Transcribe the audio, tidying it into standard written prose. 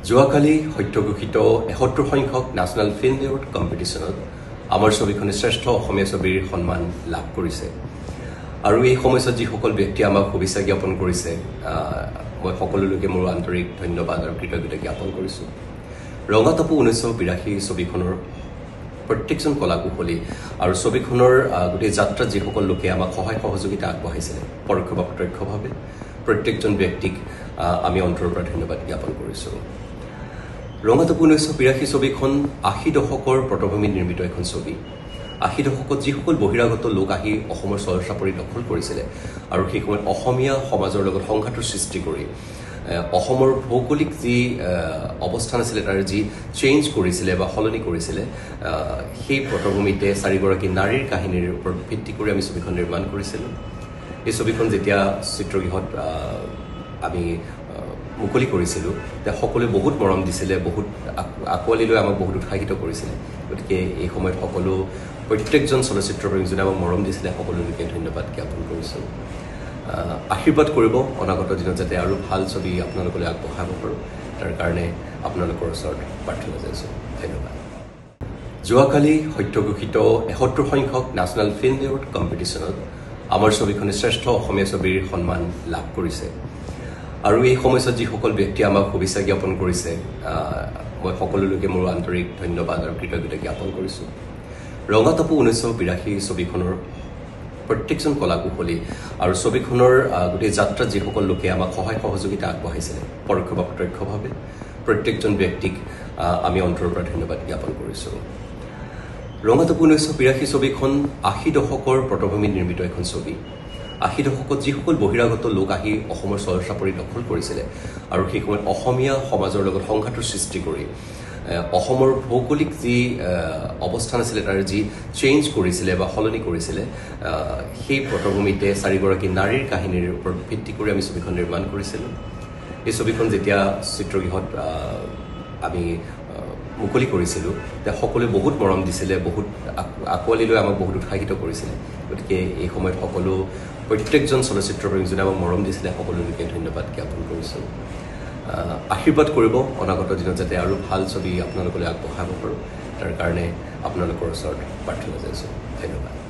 যোৱাকালি সত্যঘোষিত ৭১ সংখ্যক national film award কম্পিটিশ্যনত আমাৰ ছবিখনে শ্ৰেষ্ঠ অসমীয়া ছবিৰ সন্মান লাভ কৰিছে আৰু এই সময়ছোৱাত যিসকল ব্যক্তি আমাক শুভেচ্ছা জ্ঞাপন কৰিছে মই সকলোলৈকে মোৰ আন্তৰিক ধন্যবাদ আৰু কৃতজ্ঞতা জ্ঞাপন কৰিছোঁ। ৰঙাতপু ১৯৮২ ছবিখনৰ প্ৰত্যেকজন কলাকুশলী আৰু ছবিখনৰ গোটেই যাত্ৰাত যিসকল লোকে আমাক সহায় সহযোগিতা আগবঢ়াইছিলে পৰোক্ষ বা প্ৰত্যক্ষভাৱে প্ৰত্যেকজন ব্যক্তিক আমি অন্তৰৰ পৰা ধন্যবাদ জ্ঞাপন কৰিছোঁ। ৰঙাতপু ১৯৮২ ছবিখন ৮০ দশকৰ পটভূমিত নিৰ্মিত এখন ছবি। ৮০ দশকত যিসকল বহিৰাগত লোক আহি অসমৰ চৰ-চাপৰি দখল কৰিছিলে আৰু সেই সময়ত অসমীয়া সমাজৰ লগত সংঘাতৰ সৃষ্টি কৰি অসমৰ ভৌগোলিক যি অৱস্থান আছিলে তাৰ যি চেঞ্জ কৰিছিলে বা সলনি কৰিছিলে সেই পটভূমিতে ৪গৰাকী নাৰীৰ কাহিনীৰ ওপৰত ভিত্তি কৰি আমি ছবিখন নিৰ্মাণ কৰিছিলোঁ। এই ছবিখন যেতিয়া চিত্ৰগৃহত আমি মুকলি কৰিছিলোঁ তেতিয়া সকলোৱে বহুত মৰম দিছিলে, বহুত আঁকোৱালি লৈ আমাক বহুত উৎসাহিত কৰিছিলে। গতিকে এই সময়ত সকলো প্ৰত্যেকজন চলচ্চিত্ৰপ্ৰেমী যোনে আমাক মৰম দিছিলে সকলোলৈকে ধন্যবাদ জ্ঞাপন কৰিছোঁ। আশীৰ্বাদ কৰিব অনাগত দিনত যাতে আৰু ভাল ছবি আপোনালোকলৈ আগবঢ়াব পাৰোঁ, তাৰ কাৰণে আপোনালোকৰ ওচৰত প্ৰাৰ্থনা জনাইছোঁ। ধন্যবাদ। যোৱাকালি সত্যঘোষিত ৭১ সংখ্যক ন্যাশনাল ফিল্ম এৱাৰ্ড কম্পিটিশ্যনত আমাৰ ছবিখনে শ্ৰেষ্ঠ অসমীয়া ছবিৰ সন্মান লাভ কৰিছে আৰু এই সময়ছোৱাত যিসকল ব্যক্তি আমাক শুভেচ্ছা জ্ঞাপন কৰিছে মই সকলোলৈকে মোৰ আন্তৰিক ধন্যবাদ আৰু কৃতজ্ঞতা জ্ঞাপন কৰিছোঁ। ৰঙাতপু ১৯৮২ ছবিখনৰ প্ৰত্যেকজন কলাকুশলী আৰু ছবিখনৰ গোটেই যাত্ৰাত যিসকল লোকে আমাক সহায় সহযোগিতা আগবঢ়াইছিলে পৰোক্ষ বা প্ৰত্যক্ষভাৱে প্ৰত্যেকজন ব্যক্তিক আমি অন্তৰৰ পৰা ধন্যবাদ জ্ঞাপন কৰিছোঁ। ৰঙাতপু ১৯৮২ ছবিখন ৮০ দশকৰ পটভূমিত নিৰ্মিত এখন ছবি। ৮০ দশকত যিসকল বহিৰাগত লোক আহি অসমৰ চৰ-চাপৰি দখল কৰিছিলে আৰু সেই সময়ত অসমীয়া সমাজৰ লগত সংঘাতৰ সৃষ্টি কৰি অসমৰ ভৌগোলিক যি অৱস্থান আছিলে তাৰ যি চেঞ্জ কৰিছিলে বা সলনি কৰিছিলে সেই পটভূমিতে ৪গৰাকী নাৰীৰ কাহিনীৰ ওপৰত ভিত্তি কৰি আমি ছবিখন নিৰ্মাণ কৰিছিলোঁ। এই ছবিখন যেতিয়া চিত্ৰগৃহত আমি মুকলি কৰিছিলোঁ তেতিয়া সকলোৱে বহুত মৰম দিছিলে, বহুত আঁকোৱালি লৈ আমাক বহুত উৎসাহিত কৰিছিলে। গতিকে এই সময়ত সকলো প্ৰত্যেকজন চলচ্চিত্ৰপ্ৰেমী যোনে আমাক মৰম দিছিলে সকলোলৈকে ধন্যবাদ জ্ঞাপন কৰিছোঁ। আশীৰ্বাদ কৰিব অনাগত দিনত যাতে আৰু ভাল ছবি আপোনালোকলৈ আগবঢ়াব পাৰোঁ, তাৰ কাৰণে আপোনালোকৰ ওচৰত প্ৰাৰ্থনা জনাইছোঁ। ধন্যবাদ।